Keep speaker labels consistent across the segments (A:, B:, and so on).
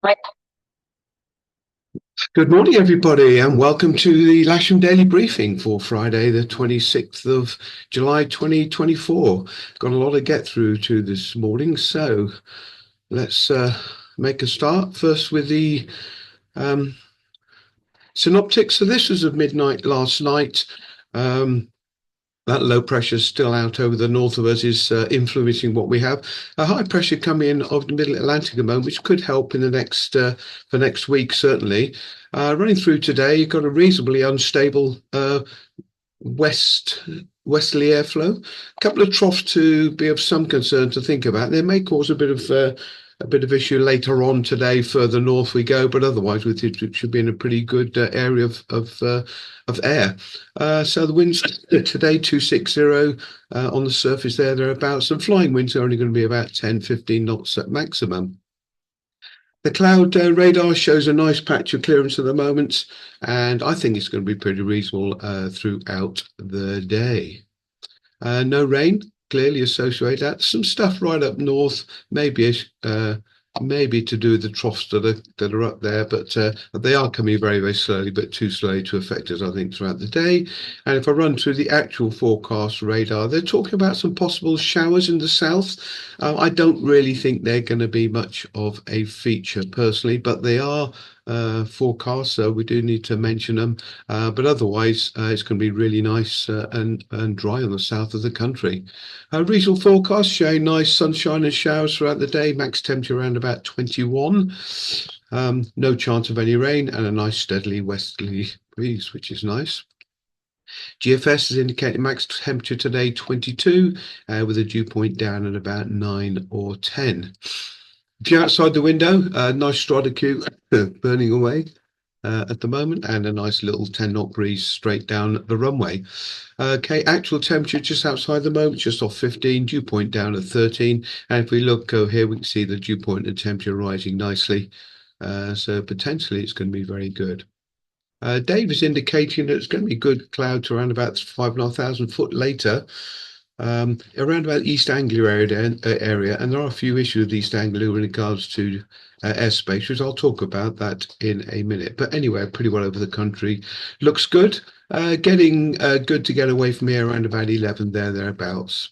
A: Right.
B: Good morning, everybody, and welcome to the Lasham Daily Briefing for Friday, the 26th of July, 2024. Got a lot to get through to this morning, so let's make a start. First with the um, synoptics. So this was at midnight last night. Um, that low pressure still out over the north of us is influencing what we have. A high pressure coming in of the middle Atlantic at the moment, which could help in the next for next week certainly. Running through today, you've got a reasonably unstable west westerly airflow. A couple of troughs to be of some concern to think about. They may cause a bit of issue later on today. Further north we go, but otherwise it should be in a pretty good area of air. So the winds today 260 on the surface there. Thereabouts. Some flying winds are only going to be about 10, 15 knots at maximum. The cloud radar shows a nice patch of clearance at the moment, and I think it's going to be pretty reasonable throughout the day. No rain, clearly associate that. Some stuff right up north, maybe maybe to do with the troughs that are up there, but they are coming very, very slowly, but too slowly to affect us, I think, throughout the day. And if I run through the actual forecast radar, they're talking about some possible showers in the south. I don't really think they're going to be much of a feature personally, but they are forecast, so we do need to mention them. But otherwise, it's going to be really nice and dry on the south of the country. Regional forecast showing nice sunshine and showers throughout the day. Max temperature around about 21. No chance of any rain and a nice steadily westerly breeze, which is nice. GFS is indicating max temperature today 22, with a dew point down at about 9 or 10. If you're outside the window, nice Strata burning away at the moment, and a nice little 10-knot breeze straight down the runway. Okay, actual temperature just outside the moment, just off 15, dew point down at 13. And if we look here, we can see the dew point and temperature rising nicely. So potentially it's going to be very good. Dave is indicating that it's going to be good cloud to around about 5,500 foot later, around about East Anglia area, and there are a few issues with East Anglia in regards to airspace, which I'll talk about that in a minute. But anyway, pretty well over the country. Looks good. Getting good to get away from here around about 11 thereabouts.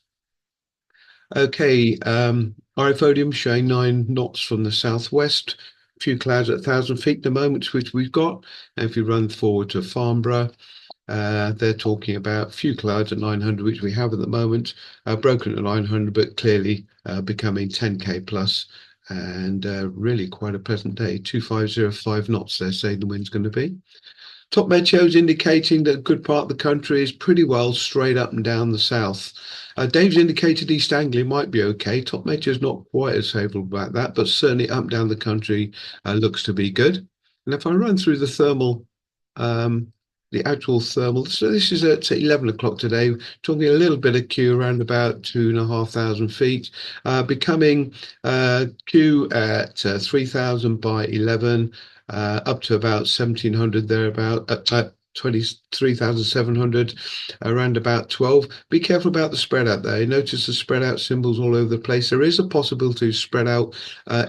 B: Okay, Arifodium showing 9 knots from the southwest. A few clouds at 1,000 feet at the moment, which we've got. And if we run forward to Farnborough, they're talking about few clouds at 900, which we have at the moment, broken at 900, but clearly becoming 10k plus, and really quite a pleasant day. 2505 knots, they're saying the wind's going to be. Top meteos indicating that a good part of the country is pretty well straight up and down the south. Dave's indicated East Anglia might be okay. Top meteo's not quite as favourable about that, but certainly up and down the country looks to be good. And if I run through the thermal, the actual thermal, so this is at 11 o'clock today, talking a little bit of Q around about 2,500 feet, becoming Q at 3,000 by 11, up to about 1,700 thereabout, at 23,700, around about 12. Be careful about the spread out there. You notice the spread out symbols all over the place. There is a possibility to spread out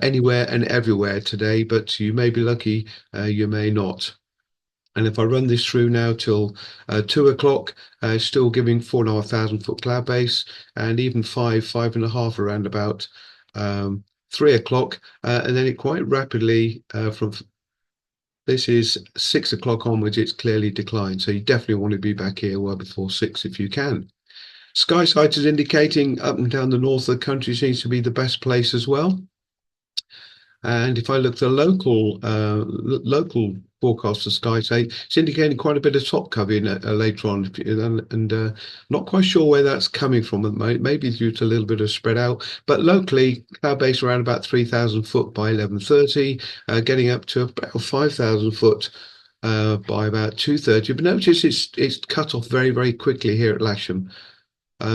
B: anywhere and everywhere today, but you may be lucky, you may not. And if I run this through now till 2 o'clock, still giving 4,500 foot cloud base, and even five and a half around about 3 o'clock, and then it quite rapidly from this is 6 o'clock onwards, it's clearly declined. So you definitely want to be back here well before 6 if you can. Sky sight is indicating up and down the north of the country seems to be the best place as well. And if I look at the local forecast for SkySafe, it's indicating quite a bit of top cover in later on, and not quite sure where that's coming from at the moment. Maybe due to a little bit of spread out, but locally cloud base around about 3,000 foot by 11:30, getting up to about 5,000 foot by about 2:30. But notice it's cut off very, very quickly here at Lasham.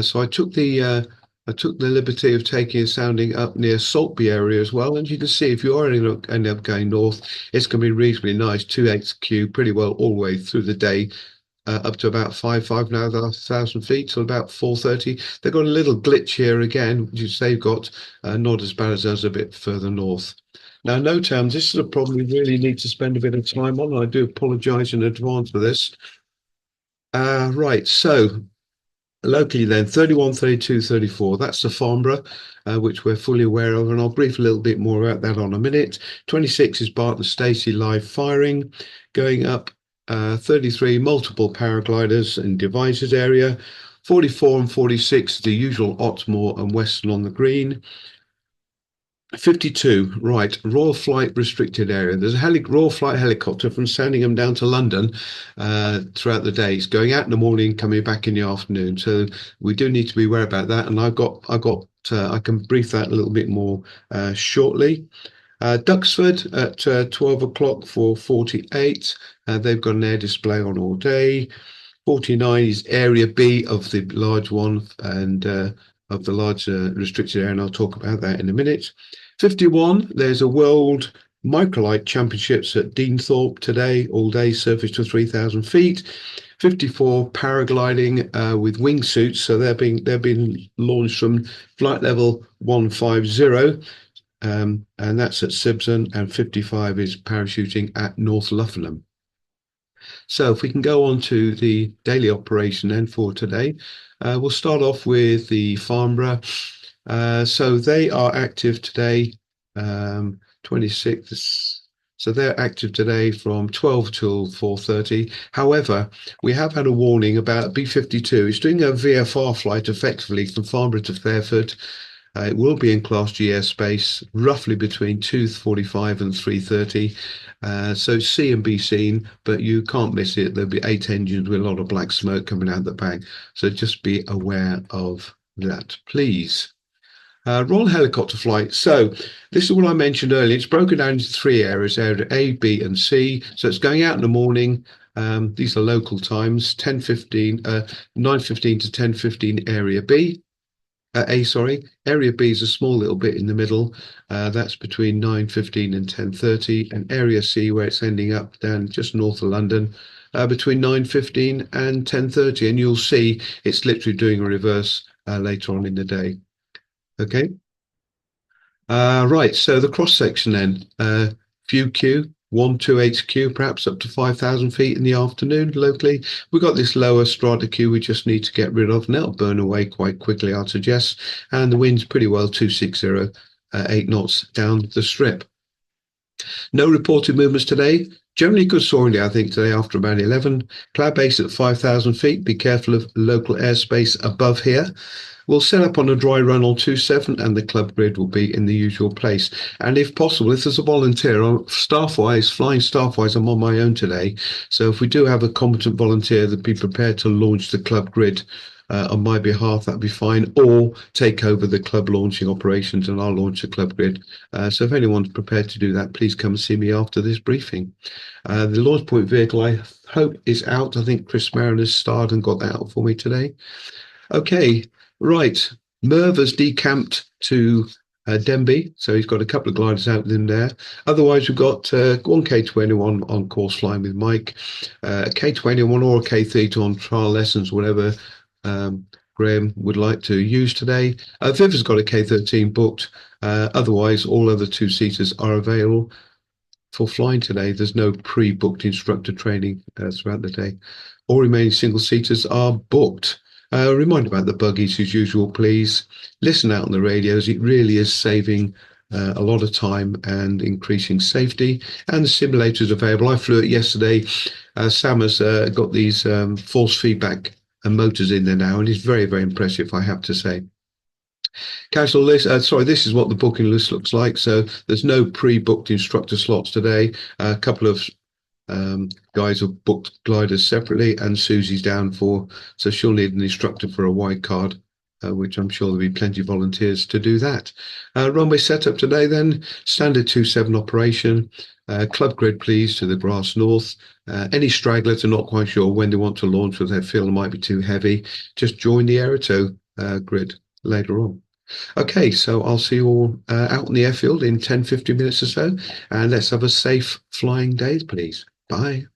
B: So I took the liberty of taking a sounding up near Saltby area as well. And you can see if you are end up going north, it's going to be reasonably nice. 2XQ pretty well all the way through the day, up to about 5,500 feet till about 4:30. They've got a little glitch here again, which is they've got not as bad as us a bit further north. Now, no, Tam, this is a problem we really need to spend a bit of time on. I do apologise in advance for this. Right, so locally then, 31, 32, 34. That's the Farnborough, which we're fully aware of, and I'll brief a little bit more about that on a minute. 26 is Barton Stacey live firing. Going up, 33, multiple paragliders in Devizes area. 44 and 46, the usual Otmore and Western on the green. 52, right, Royal Flight restricted area. There's a Royal Flight helicopter from Sandringham down to London throughout the days, going out in the morning, coming back in the afternoon. So we do need to be aware about that. And I can brief that a little bit more shortly. Duxford at 12 o'clock for 48. They've got an air display on all day. 49 is Area B of the large one and of the large restricted area, and I'll talk about that in a minute. 51, there's a World Microlight Championships at Deanthorpe today, all day, surface to 3,000 feet. 54, paragliding with wingsuits, so they're being launched from flight level 150, and that's at Sibson, and 55 is parachuting at North Luffingham. So if we can go on to the daily operation then for today, we'll start off with the Farnborough. So they are active today, 26. So they're active today from 12 till 4:30. However, we have had a warning about B-52. It's doing a VFR flight effectively from Farnborough to Fairford. It will be in Class G airspace, roughly between 2:45 and 3:30. So see and be seen, but you can't miss it. There'll be 8 engines with a lot of black smoke coming out the back. So just be aware of that, please. Royal helicopter flight. So this is what I mentioned earlier. It's broken down into 3 areas, area A, B, and C. So it's going out in the morning. These are local times, 10:15, 9:15 to 10:15 area B. Sorry. Area B is a small little bit in the middle. That's between 9:15 and 10:30. And Area C, where it's ending up down just north of London, between 9:15 and 10:30. And you'll see it's literally doing a reverse later on in the day. Okay. Right. So the cross section then, view Q. 128Q, perhaps up to 5,000 feet in the afternoon locally. We've got this lower strata Q we just need to get rid of, and that'll burn away quite quickly, I'd suggest. And the wind's pretty well 260, 8 knots down the strip. No reported movements today. Generally good soaring day, I think, today after about 11. Cloud base at 5,000 feet. Be careful of local airspace above here. We'll set up on a dry run on 27 and the club grid will be in the usual place. And if possible, if there's a volunteer, flying staff-wise, I'm on my own today. So if we do have a competent volunteer that'd be prepared to launch the club grid on my behalf, that'd be fine, or take over the club launching operations and I'll launch the club grid. So if anyone's prepared to do that, please come and see me after this briefing. The launch point vehicle, I hope, is out. I think Chris Mariner's starred and got that out for me today. Okay, right. Merv has decamped to Denby, so he's got a couple of gliders out with him there. Otherwise, we've got one K21 on course flying with Mike, a K21 or a K30 on trial lessons, whatever Graham would like to use today. Viv has got a K13 booked. Otherwise, all other 2-seaters are available for flying today. There's no pre-booked instructor training throughout the day. All remaining single-seaters are booked. Remind about the buggies as usual, please. Listen out on the radios. It really is saving a lot of time and increasing safety. And the simulator's available. I flew it yesterday. Sam has got these force feedback motors in there now, and it's very, very impressive, I have to say. Casual list. This is what the booking list looks like. So there's no pre-booked instructor slots today. A couple of guys have booked gliders separately, and Susie's down so she'll need an instructor for a wide card, which I'm sure there'll be plenty of volunteers to do that. Runway setup today then, standard 27 operation, club grid please to the grass north. Any stragglers are not quite sure when they want to launch, or they feel it might be too heavy, just join the Aeroto grid later on. Okay, so I'll see you all out in the airfield in 10-15 minutes or so, and let's have a safe flying day, please. Bye.